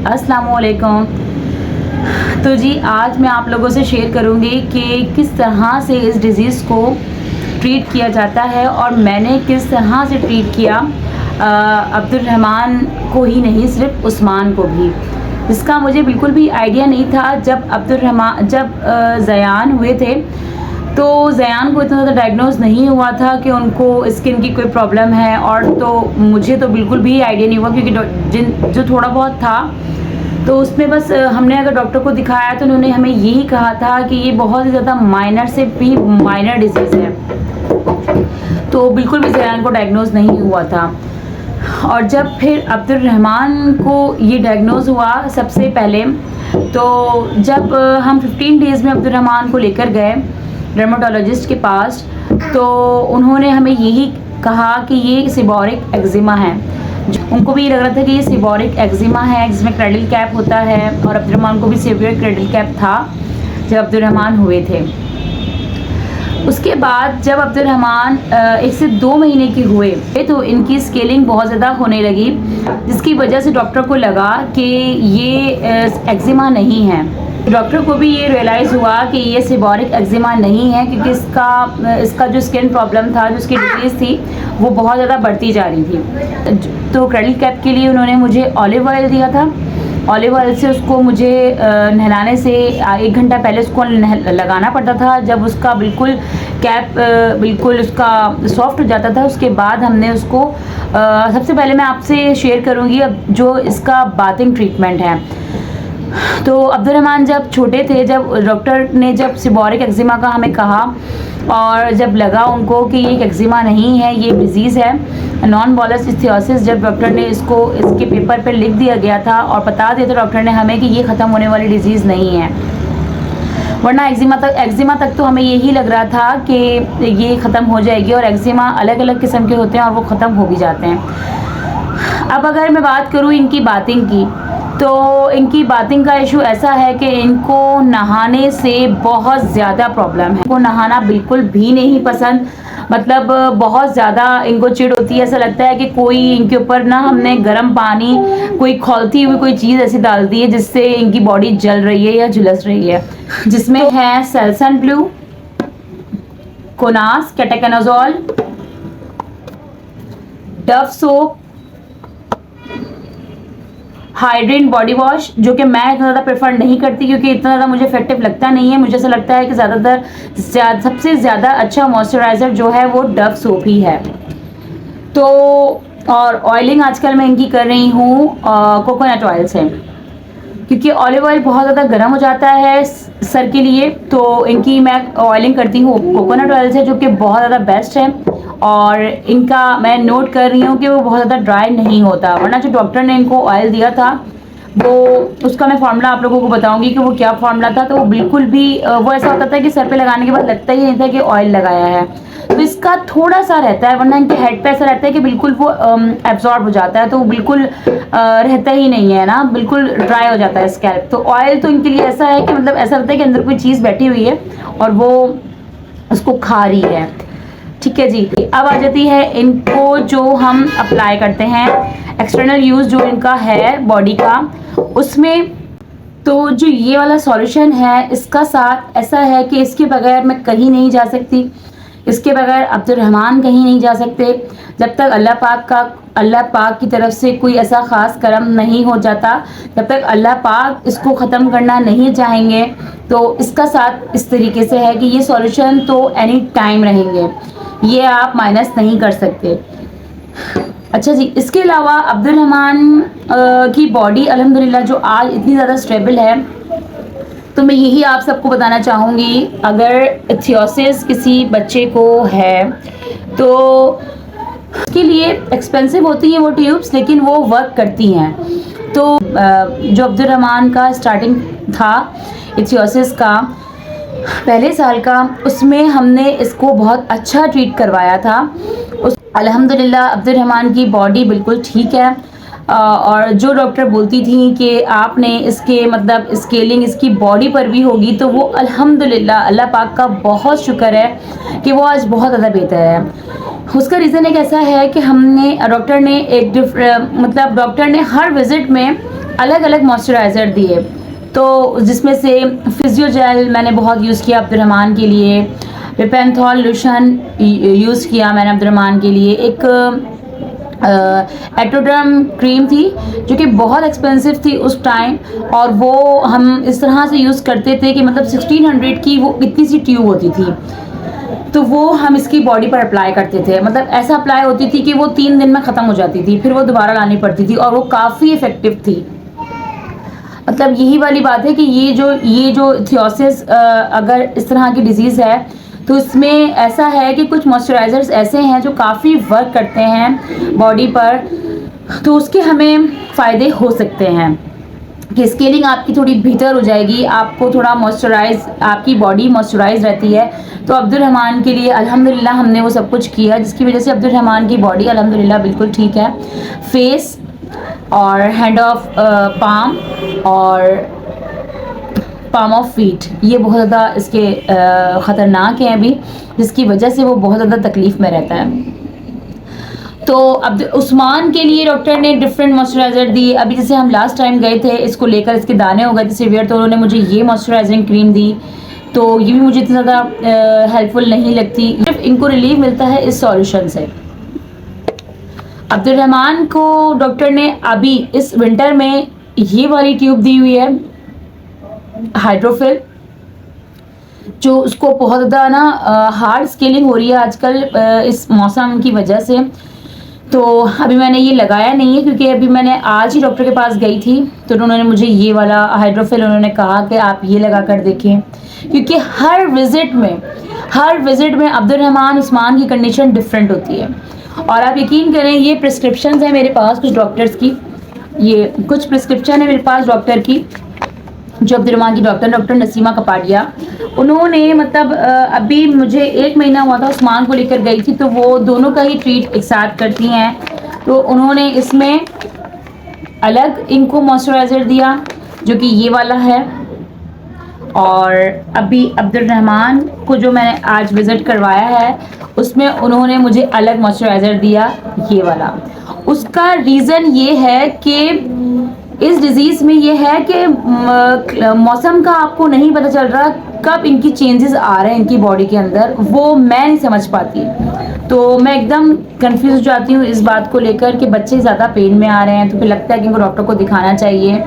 अस्सलामुअलैकुम। तो जी आज मैं आप लोगों से शेयर करूंगी कि किस तरह से इस डिज़ीज़ को ट्रीट किया जाता है और मैंने किस तरह से ट्रीट किया अब्दुर्रहमान को ही नहीं, सिर्फ उस्मान को भी। इसका मुझे बिल्कुल भी आइडिया नहीं था। जब ज़यान हुए थे तो ज़यान को इतना ज़्यादा डायग्नोज नहीं हुआ था कि उनको स्किन की कोई प्रॉब्लम है, और तो मुझे तो बिल्कुल भी आइडिया नहीं हुआ क्योंकि जो थोड़ा बहुत था तो उसमें बस हमने अगर डॉक्टर को दिखाया तो उन्होंने हमें यही कहा था कि ये बहुत ही ज़्यादा माइनर से भी माइनर डिजीज़ है, तो बिल्कुल भी ज़यान को डायग्नोज नहीं हुआ था। और जब फिर अब्दुर्रहमान को ये डायग्नोज हुआ सबसे पहले, तो जब हम 15 डेज़ में अब्दुर्रहमान को लेकर गए डर्मेटोलॉजिस्ट के पास, तो उन्होंने हमें यही कहा कि ये सीबोरिक एक्जिमा है। उनको भी ये लग रहा था कि ये सीबोरिक एक्जिमा है जिसमें क्रेडल कैप होता है, और अब्दुर्रहमान को भी सीवियर क्रेडल कैप था जब अब्दुर्रहमान हुए थे। उसके बाद जब अब्दुर्रहमान 1 से 2 महीने के हुए तो इनकी स्केलिंग बहुत ज़्यादा होने लगी, जिसकी वजह से डॉक्टर को लगा कि ये एक्जिमा नहीं है। डॉक्टर को भी ये रियलाइज़ हुआ कि ये सीबोरिक एक्जिमा नहीं है, क्योंकि इसका जो स्किन प्रॉब्लम था, जो उसकी डिजीज़ थी, वो बहुत ज़्यादा बढ़ती जा रही थी। तो क्रेडल कैप के लिए उन्होंने मुझे ऑलिव ऑयल दिया था। ऑलिव ऑयल से उसको मुझे नहलाने से 1 घंटा पहले उसको लगाना पड़ता था। जब उसका बिल्कुल कैप बिल्कुल उसका सॉफ्ट हो जाता था, उसके बाद हमने उसको सबसे पहले मैं आपसे शेयर करूँगी अब जो इसका बाथिंग ट्रीटमेंट है। तो अब्दुर्रहमान जब छोटे थे, जब डॉक्टर ने जब सीबोरिक एक्जिमा का हमें कहा और जब लगा उनको कि ये एक्जिमा नहीं है, ये डिज़ीज़ है नॉन बॉलस इस्थियोसिस, जब डॉक्टर ने इसके पेपर पे लिख दिया गया था और बता दिया था डॉक्टर ने हमें कि ये ख़त्म होने वाली डिज़ीज़ नहीं है, वरना एक्जिमा तक तो हमें यही लग रहा था कि ये ख़त्म हो जाएगी, और एक्जिमा अलग अलग किस्म के होते हैं और वो ख़त्म हो भी जाते हैं। अब अगर मैं बात करूँ इनकी बाथिंग की, तो इनकी बाथिंग का इशू ऐसा है कि इनको नहाने से बहुत ज़्यादा प्रॉब्लम है। इनको नहाना बिल्कुल भी नहीं पसंद, मतलब बहुत ज़्यादा इनको चिढ़ होती है। ऐसा लगता है कि कोई इनके ऊपर ना हमने गर्म पानी, कोई खौलती हुई कोई चीज़ ऐसी डाल दी है जिससे इनकी बॉडी जल रही है या झुलस रही है, जिसमें है सेल्सन ब्लू, कोनास, केटाकेनाजोल, डव सोप, हाइड्रेन बॉडी वॉश, जो कि मैं इतना ज़्यादा प्रेफर नहीं करती क्योंकि इतना ज़्यादा मुझे इफेक्टिव लगता नहीं है। मुझे ऐसा लगता है कि सबसे ज़्यादा अच्छा मॉइस्चराइज़र जो है वो डव सोप ही है। तो और ऑयलिंग आजकल मैं इनकी कर रही हूँ कोकोनट ऑयल से, क्योंकि ऑलिव ऑयल बहुत ज़्यादा गर्म हो जाता है सर के लिए, तो इनकी मैं ऑयलिंग करती हूँ कोकोनट ऑयल से, जो कि बहुत ज़्यादा बेस्ट है। और इनका मैं नोट कर रही हूँ कि वो बहुत ज़्यादा ड्राई नहीं होता, वरना जो डॉक्टर ने इनको ऑयल दिया था वो उसका मैं फार्मूला आप लोगों को बताऊंगी कि वो क्या फार्मूला था। तो वो बिल्कुल भी वो ऐसा होता था कि सर पे लगाने के बाद लगता ही नहीं था कि ऑयल लगाया है। तो इसका थोड़ा सा रहता है, वरना इनके हेड पे ऐसा रहता है कि बिल्कुल वो एब्जॉर्ब हो जाता है, तो वो बिल्कुल रहता ही नहीं है ना, बिल्कुल ड्राई हो जाता है स्कैल्प। तो ऑयल तो इनके लिए ऐसा है कि मतलब ऐसा लगता है कि अंदर कोई चीज़ बैठी हुई है और वो उसको खा रही है। ठीक है जी, अब आ जाती है इनको जो हम अप्लाई करते हैं, एक्सटर्नल यूज़ जो इनका है बॉडी का, उसमें तो जो ये वाला सॉल्यूशन है इसका साथ ऐसा है कि इसके बगैर मैं कहीं नहीं जा सकती, इसके बगैर अब्दुर्रहमान कहीं नहीं जा सकते जब तक अल्लाह पाक की तरफ से कोई ऐसा ख़ास करम नहीं हो जाता, जब तक अल्लाह पाक इसको ख़त्म करना नहीं चाहेंगे। तो इसका साथ इस तरीके से है कि ये सॉल्यूशन तो एनी टाइम रहेंगे, ये आप माइनस नहीं कर सकते। अच्छा जी, इसके अलावा अब्दुर्रहमान की बॉडी अल्हम्दुलिल्लाह जो आज इतनी ज़्यादा स्टेबल है, तो मैं यही आप सबको बताना चाहूँगी, अगर इथियोसिस किसी बच्चे को है तो उसके लिए एक्सपेंसिव होती हैं वो ट्यूब्स, लेकिन वो वर्क करती हैं। तो जो अब्दुर्रहमान का स्टार्टिंग था इथियोसिस का पहले साल का, उसमें हमने इसको बहुत अच्छा ट्रीट करवाया था। अल्हम्दुलिल्लाह अब्दुर्रहमान की बॉडी बिल्कुल ठीक है, और जो डॉक्टर बोलती थी कि आपने इसके मतलब स्केलिंग इसकी बॉडी पर भी होगी, तो वो अल्हम्दुलिल्लाह अल्लाह पाक का बहुत शुक्र है कि वो आज बहुत ज़्यादा बेहतर है। उसका रीज़न एक ऐसा है कि हमने डॉक्टर ने हर विज़िट में अलग अलग मॉइस्चराइज़र दिए, तो जिसमें से फिजियोजेल मैंने बहुत यूज़ किया अब्दुर्रहमान के लिए, रिपेंथॉल लोशन यूज़ किया मैंने अब्दुर्रहमान के लिए, एक एटोडर्म क्रीम थी जो कि बहुत एक्सपेंसिव थी उस टाइम, और वो हम इस तरह से यूज़ करते थे कि मतलब 1600 की वो इतनी सी ट्यूब होती थी, तो वो हम इसकी बॉडी पर अप्लाई करते थे। मतलब ऐसा अप्लाई होती थी कि वो 3 दिन में ख़त्म हो जाती थी, फिर वो दोबारा लानी पड़ती थी, और वो काफ़ी इफ़ेक्टिव थी। मतलब यही वाली बात है कि ये जो थियोसिस अगर इस तरह की डिजीज़ है, तो इसमें ऐसा है कि कुछ मॉइस्चराइज़र्स ऐसे हैं जो काफ़ी वर्क करते हैं बॉडी पर, तो उसके हमें फ़ायदे हो सकते हैं कि स्केलिंग आपकी थोड़ी बेहतर हो जाएगी, आपको थोड़ा आपकी बॉडी मॉइस्चराइज रहती है। तो अब्दुर्रहमान के लिए अल्हम्दुलिल्लाह हमने वो सब कुछ किया, जिसकी वजह से अब्दुर्रहमान की बॉडी अल्हम्दुलिल्लाह बिल्कुल ठीक है। फेस और हैंड ऑफ पाम और पाम ऑफ फीट, ये बहुत ज़्यादा इसके ख़तरनाक हैं अभी, जिसकी वजह से वो बहुत ज़्यादा तकलीफ़ में रहता है। तो अब उस्मान के लिए डॉक्टर ने डिफरेंट मॉइस्चराइज़र दिए। अभी जैसे हम लास्ट टाइम गए थे इसको लेकर, इसके दाने हो गए थे सीवियर, तो उन्होंने मुझे ये मॉइस्चराइजिंग क्रीम दी, तो ये भी मुझे इतना ज़्यादा हेल्पफुल नहीं लगती। सिर्फ इनको रिलीफ मिलता है इस सॉल्यूशन से। अब्दुर्रहमान को डॉक्टर ने अभी इस विंटर में ये वाली ट्यूब दी हुई है, हाइड्रोफिल, जो उसको बहुत ज़्यादा ना हार्ड स्केलिंग हो रही है आजकल इस मौसम की वजह से। तो अभी मैंने ये लगाया नहीं है, क्योंकि अभी मैंने आज ही डॉक्टर के पास गई थी, तो उन्होंने मुझे ये वाला हाइड्रोफिल उन्होंने कहा कि आप ये लगा कर देखें, क्योंकि हर विज़िट में अब्दुर्रहमान उस्मान की कंडीशन डिफरेंट होती है। और आप यकीन करें, ये प्रिस्क्रिप्शन है मेरे पास कुछ डॉक्टर्स की, ये कुछ प्रिस्क्रिप्शन है मेरे पास डॉक्टर की, जो अब्दुर्रहमान की डॉक्टर नसीमा कपाडिया, उन्होंने मतलब अभी मुझे 1 महीना हुआ था उस्मान को लेकर गई थी, तो वो दोनों का ही ट्रीट एक साथ करती हैं। तो उन्होंने इसमें अलग इनको मॉइस्चराइज़र दिया जो कि ये वाला है, और अभी अब्दुर्रहमान को जो मैंने आज विज़िट करवाया है उसमें उन्होंने मुझे अलग मॉइस्चराइज़र दिया, ये वाला। उसका रीज़न ये है कि इस डिज़ीज़ में ये है कि मौसम का आपको नहीं पता चल रहा कब इनकी चेंजेस आ रहे हैं इनकी बॉडी के अंदर, वो मैं नहीं समझ पाती। तो मैं एकदम कंफ्यूज हो जाती हूँ इस बात को लेकर कि बच्चे ज़्यादा पेन में आ रहे हैं, तो फिर लगता है कि इनको डॉक्टर को दिखाना चाहिए।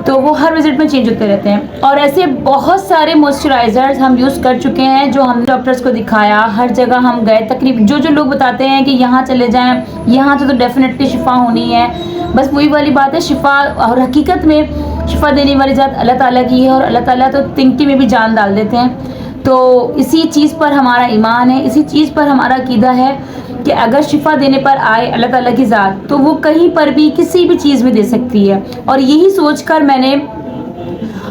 तो वो हर विजिट में चेंज होते रहते हैं, और ऐसे बहुत सारे मॉइस्चराइज़र्स हम यूज़ कर चुके हैं जो हमने डॉक्टर्स को दिखाया, हर जगह हम गए, तकरीबन जो लोग बताते हैं कि यहाँ चले जाएँ, यहाँ तो डेफिनेटली शिफा होनी है। बस वही वाली बात है, शिफा और हकीकत में शिफा देने वाली ज़ात अल्लाह ताला की है, और अल्लाह ताला तो तिनके में भी जान डाल देते हैं। तो इसी चीज़ पर हमारा ईमान है, इसी चीज़ पर हमारा अकीदा है कि अगर शिफा देने पर आए अल्लाह ताला की ज़ात, तो वो कहीं पर भी किसी भी चीज़ में दे सकती है। और यही सोचकर मैंने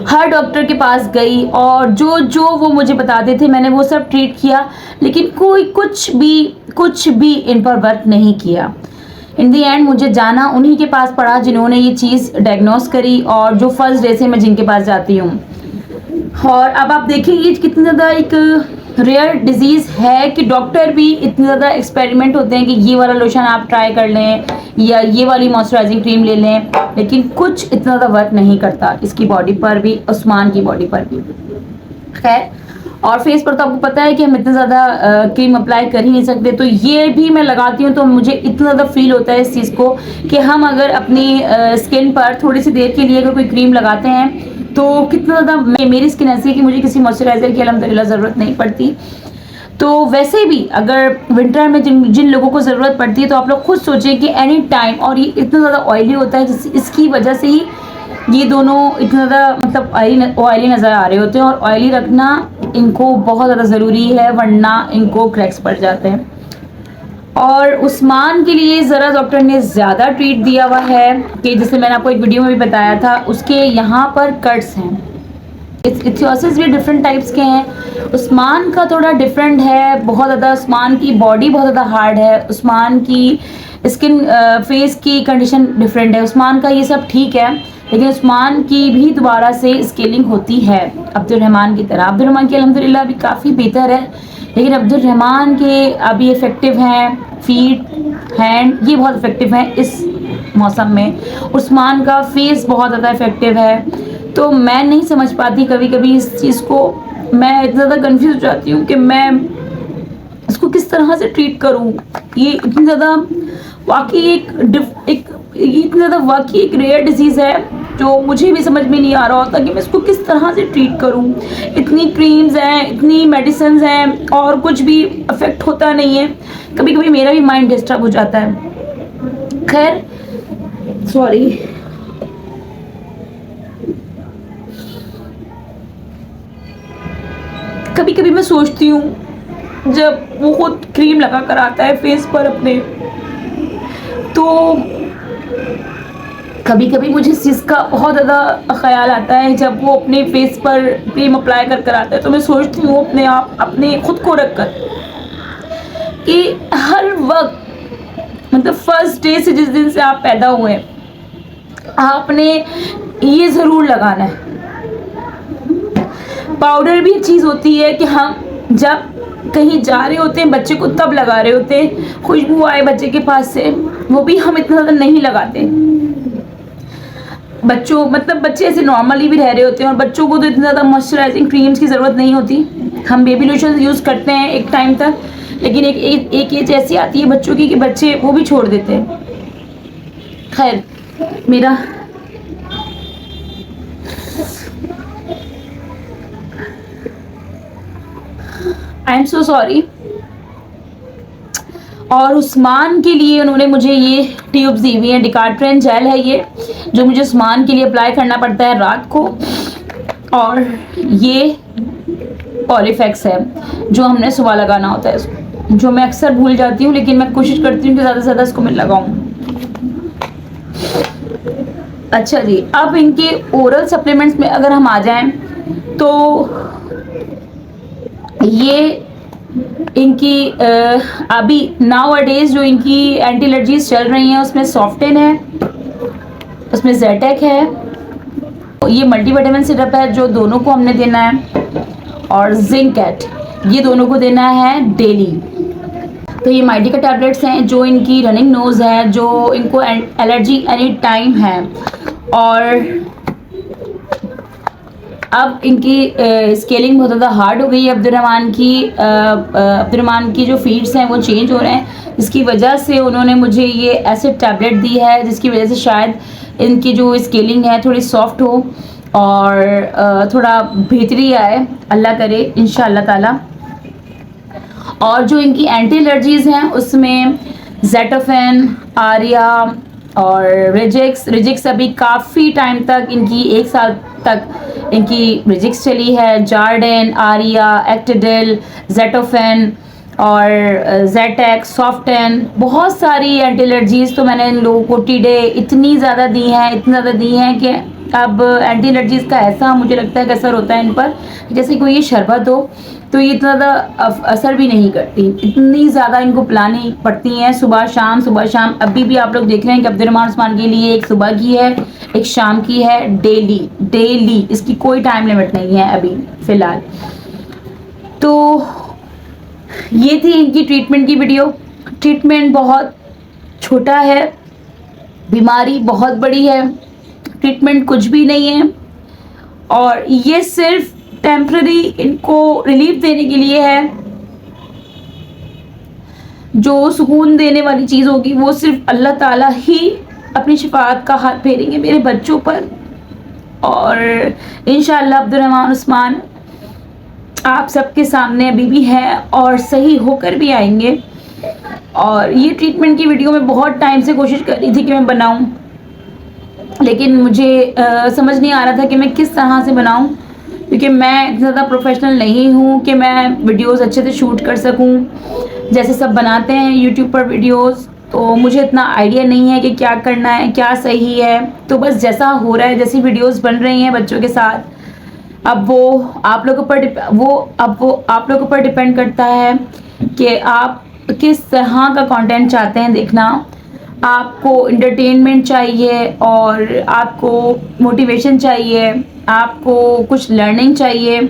हर डॉक्टर के पास गई, और जो वो मुझे बताते थे मैंने वो सब ट्रीट किया, लेकिन कोई कुछ भी इन पर वर्क नहीं किया। इन दी एंड मुझे जाना उन्हीं के पास पड़ा जिन्होंने ये चीज़ डायग्नोस करी, और जो फर्स्ट डे से मैं जिनके पास जाती हूँ। और अब आप देखेंगे कितनी ज़्यादा एक रेयर डिजीज़ है कि डॉक्टर भी इतने ज़्यादा एक्सपेरिमेंट होते हैं कि ये वाला लोशन आप ट्राई कर लें या ये वाली मॉइस्चराइजिंग क्रीम ले लें, लेकिन कुछ इतना ज़्यादा वर्क नहीं करता इसकी बॉडी पर भी, उस्मान की बॉडी पर भी। खैर, और फेस पर तो आपको पता है कि हम इतना ज़्यादा क्रीम अप्लाई कर ही नहीं सकते, तो ये भी मैं लगाती हूँ तो मुझे इतना ज़्यादा फील होता है इस चीज़ को कि हम अगर अपनी स्किन पर थोड़ी सी देर के लिए अगर कोई क्रीम लगाते हैं तो कितना ज़्यादा, मेरी स्किन ऐसी है कि मुझे किसी मॉइस्चराइज़र की अल्हम्दुलिल्लाह ज़रूरत नहीं पड़ती। तो वैसे भी अगर विंटर में जिन लोगों को ज़रूरत पड़ती है, तो आप लोग खुद सोचें कि एनी टाइम, और ये इतना ज़्यादा ऑयली होता है इसकी वजह से ही ये दोनों इतना ज़्यादा मतलब ऑयली नज़र आ रहे होते हैं, और ऑयली रखना इनको बहुत ज़्यादा ज़रूरी है, वरना इनको क्रैक्स पड़ जाते हैं। और उस्मान के लिए ज़रा डॉक्टर ने ज़्यादा ट्रीट दिया हुआ है कि जैसे मैंने आपको एक वीडियो में भी बताया था, उसके यहाँ पर कट्स हैं। इथियोसिस भी डिफरेंट टाइप्स के हैं, उस्मान का थोड़ा डिफरेंट है बहुत ज़्यादा। उस्मान की बॉडी बहुत ज़्यादा हार्ड है, उस्मान की स्किन फेस की कंडीशन डिफरेंट है। उस्मान का ये सब ठीक है, लेकिन उस्मान की भी दोबारा से स्केलिंग होती है अब्दुर्रहमान की तरह। अब्दुर्रहमान की अल्हम्दुलिल्लाह अभी काफ़ी बेहतर है, लेकिन अब्दुर्रहमान के अभी इफ़ेक्टिव हैं फीट, हैंड ये बहुत इफ़ेक्टिव हैं इस मौसम में। उस्मान का फेस बहुत ज़्यादा इफ़ेक्टिव है। तो मैं नहीं समझ पाती कभी-कभी इस चीज़ को, मैं इतना ज़्यादा कन्फ्यूज़ हो जाती हूँ कि मैं इसको किस तरह से ट्रीट करूँ। ये इतनी ज़्यादा वाक़ई ये इतनी ज़्यादा वाक़ई एक रेयर डिज़ीज़ है जो मुझे भी समझ में नहीं आ रहा होता कि मैं इसको किस तरह से ट्रीट करूँ। इतनी क्रीम्स हैं, इतनी मेडिसिन्स हैं और कुछ भी इफ़ेक्ट होता नहीं है। कभी-कभी मेरा भी माइंड डिस्टर्ब हो जाता है। खैर सॉरी। कभी-कभी मैं सोचती हूँ जब वो खुद क्रीम लगा कर आता है फेस पर अपने, तो कभी-कभी मुझे इस चीज़ का बहुत ज़्यादा ख़्याल आता है जब वो अपने फेस पर क्रीम अप्लाई कर आता है। तो मैं सोचती हूँ अपने खुद को रख कर कि हर वक्त मतलब फर्स्ट डे से जिस दिन से आप पैदा हुए आपने ये ज़रूर लगाना है। पाउडर भी एक चीज़ होती है कि हम जब कहीं जा रहे होते हैं बच्चे को तब लगा रहे होते हैं, खुशबू आए बच्चे के पास से, वो भी हम इतना ज़्यादा नहीं लगाते। बच्चे ऐसे नॉर्मली भी रह रहे होते हैं और बच्चों को तो इतनी ज़्यादा मॉइस्चराइजिंग क्रीम्स की ज़रूरत नहीं होती। हम बेबी लोशन यूज़ करते हैं एक टाइम तक, लेकिन एक एज ऐसी आती है बच्चों की कि बच्चे वो भी छोड़ देते हैं। खैर मेरा आई एम सो सॉरी। और उस्मान के लिए उन्होंने मुझे ये ट्यूब्स दी हुई हैं, डिकाट्रेन जेल है ये, जो मुझे उस्मान के लिए अप्लाई करना पड़ता है रात को। और ये पॉलीफेक्स है जो हमने सुबह लगाना होता है इसको, जो मैं अक्सर भूल जाती हूँ, लेकिन मैं कोशिश करती हूँ कि ज़्यादा से ज़्यादा इसको मैं लगाऊँ। अच्छा जी, अब इनके ओरल सप्लीमेंट्स में अगर हम आ जाएं तो ये इनकी अभी नाउ अडेज जो इनकी एंटी एलर्जीज चल रही हैं उसमें सॉफ्टेन है, उसमें ज़ेटेक है, ये मल्टीविटामिन सिरप है जो दोनों को हमने देना है, और जिंकेट ये दोनों को देना है डेली। तो ये माइडी का टैबलेट्स हैं जो इनकी रनिंग नोज़ है, जो इनको एलर्जी एनी टाइम है। और अब इनकी स्केलिंग बहुत ज़्यादा हार्ड हो गई है। अब्दुर्रहमान की जो फीड्स हैं वो चेंज हो रहे हैं, इसकी वजह से उन्होंने मुझे ये एसिड टैबलेट दी है, जिसकी वजह से शायद इनकी जो स्केलिंग है थोड़ी सॉफ्ट हो और थोड़ा बेहतरी आए, अल्लाह करे इंशाअल्लाह ताला। और जो इनकी एंटी एलर्जीज़ हैं उसमें ज़ेटोफेन, आर्या और रिजिक्स अभी काफ़ी टाइम तक इनकी 1 साल तक इनकी रिजिक्स चली है। जार्डेन, आर्या, एक्टिडिल, ज़ेटोफेन और ज़ेटेक, सॉफ्टेन, बहुत सारी एंटी एलर्जीज़ तो मैंने इन लोगों को टीडे इतनी ज़्यादा दी हैं कि अब एंटी एलर्जीज़ का ऐसा मुझे लगता है कि असर होता है इन पर, जैसे कोई ये शरबत हो, तो ये इतना ज़्यादा असर भी नहीं करती, इतनी ज़्यादा इनको पिलानी पड़ती हैं सुबह शाम। अभी भी आप लोग देख रहे हैं कि अब्दुर्रहमान उस्मान के लिए एक सुबह की है, एक शाम की है, डेली, इसकी कोई टाइम लिमिट नहीं है अभी फ़िलहाल। तो ये थी इनकी ट्रीटमेंट की वीडियो। ट्रीटमेंट बहुत छोटा है, बीमारी बहुत बड़ी है, ट्रीटमेंट कुछ भी नहीं है, और ये सिर्फ टेम्पररी इनको रिलीफ देने के लिए है। जो सुकून देने वाली चीज़ होगी वो सिर्फ अल्लाह ताला ही अपनी शिफाअत का हाथ फेरेंगे मेरे बच्चों पर, और इंशाअल्लाह अब्दुर्रहमान उस्मान आप सबके सामने अभी भी है और सही होकर भी आएंगे। और ये ट्रीटमेंट की वीडियो मैं बहुत टाइम से कोशिश कर रही थी कि मैं बनाऊं, लेकिन मुझे समझ नहीं आ रहा था कि मैं किस तरह से बनाऊं, क्योंकि मैं इतना ज़्यादा प्रोफेशनल नहीं हूं कि मैं वीडियोस अच्छे से शूट कर सकूं जैसे सब बनाते हैं यूट्यूब पर वीडियोस। तो मुझे इतना आइडिया नहीं है कि क्या करना है, क्या सही है। तो बस जैसा हो रहा है, जैसी वीडियोस बन रही हैं बच्चों के साथ, अब वो आप लोगों पर डिपेंड करता है कि आप किस तरह का कंटेंट चाहते हैं देखना। आपको एंटरटेनमेंट चाहिए और आपको मोटिवेशन चाहिए, आपको कुछ लर्निंग चाहिए,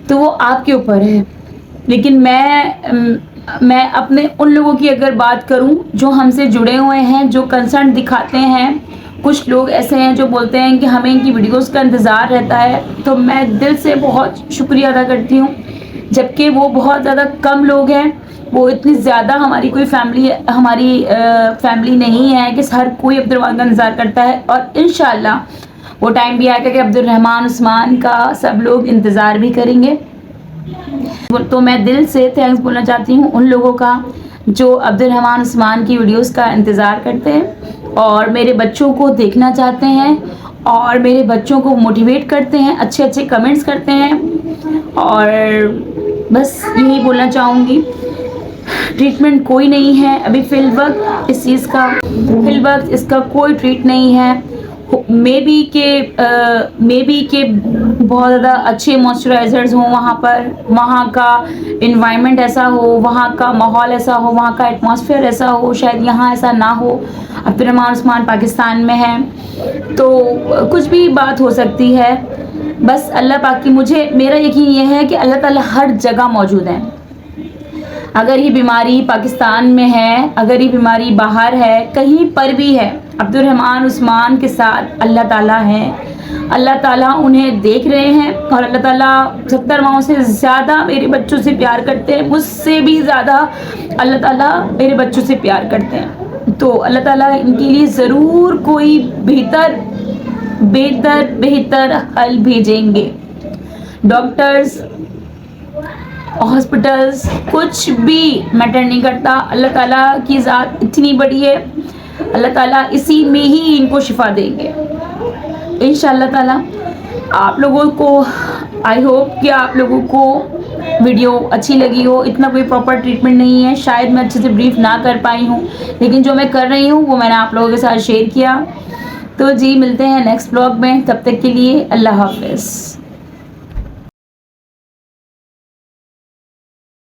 तो वो आपके ऊपर है। लेकिन मैं अपने उन लोगों की अगर बात करूं जो हमसे जुड़े हुए हैं, जो कंसर्न दिखाते हैं, कुछ लोग ऐसे हैं जो बोलते हैं कि हमें इनकी वीडियोस का इंतज़ार रहता है, तो मैं दिल से बहुत शुक्रिया अदा करती हूँ। जबकि वो बहुत ज़्यादा कम लोग हैं, वो इतनी ज़्यादा हमारी कोई फैमिली नहीं है कि हर कोई अब्दुर्रहमान का इंतज़ार करता है। और इंशाल्लाह वो टाइम भी आएगा कि अब्दुर्रहमान उस्मान का सब लोग इंतज़ार भी करेंगे। तो मैं दिल से थैंक्स बोलना चाहती हूँ उन लोगों का जो अब्दुर्रहमान उस्मान की वीडियोस का इंतज़ार करते हैं और मेरे बच्चों को देखना चाहते हैं और मेरे बच्चों को मोटिवेट करते हैं, अच्छे अच्छे कमेंट्स करते हैं। और बस यही बोलना चाहूँगी, ट्रीटमेंट कोई नहीं है अभी फ़िलवक्त इस चीज़ का, फ़िलवक्त इसका कोई ट्रीट नहीं है। मे बी के बहुत ज़्यादा अच्छे मॉइस्चराइज़र्स हों वहाँ पर, वहाँ का इन्वायरमेंट ऐसा हो, वहाँ का माहौल ऐसा हो, वहाँ का एटमॉस्फेयर ऐसा हो, शायद यहाँ ऐसा ना हो। अब्दुर्रहमान उस्मान पाकिस्तान में है तो कुछ भी बात हो सकती है। बस अल्लाह पाक की, मेरा यकीन ये है कि अल्लाह ताला हर जगह मौजूद है। अगर ये बीमारी पाकिस्तान में है, अगर ये बीमारी बाहर है, कहीं पर भी है, अब्दुर्रहमान उस्मान के साथ अल्लाह ताला है। अल्लाह ताला उन्हें देख रहे हैं और अल्लाह ताला 70 माओं से ज़्यादा मेरे बच्चों से प्यार करते हैं, मुझसे भी ज़्यादा अल्लाह ताला मेरे बच्चों से प्यार करते हैं। तो अल्लाह ताला इनके लिए ज़रूर कोई बेहतर हल भेजेंगे। डॉक्टर्स, हॉस्पिटल्स कुछ भी मैटर नहीं करता, अल्लाह ताला की ज़ात इतनी बड़ी है, अल्लाह ताला इसी में ही इनको शिफा देंगे इंशाअल्लाह ताला। आप लोगों को, आई होप कि आप लोगों को वीडियो अच्छी लगी हो। इतना कोई प्रॉपर ट्रीटमेंट नहीं है, शायद मैं अच्छे से ब्रीफ ना कर पाई हूँ, लेकिन जो मैं कर रही हूँ वो मैंने आप लोगों के साथ शेयर किया। तो जी मिलते हैं नेक्स्ट ब्लॉग में, तब तक के लिए अल्लाह हाफ़िज़।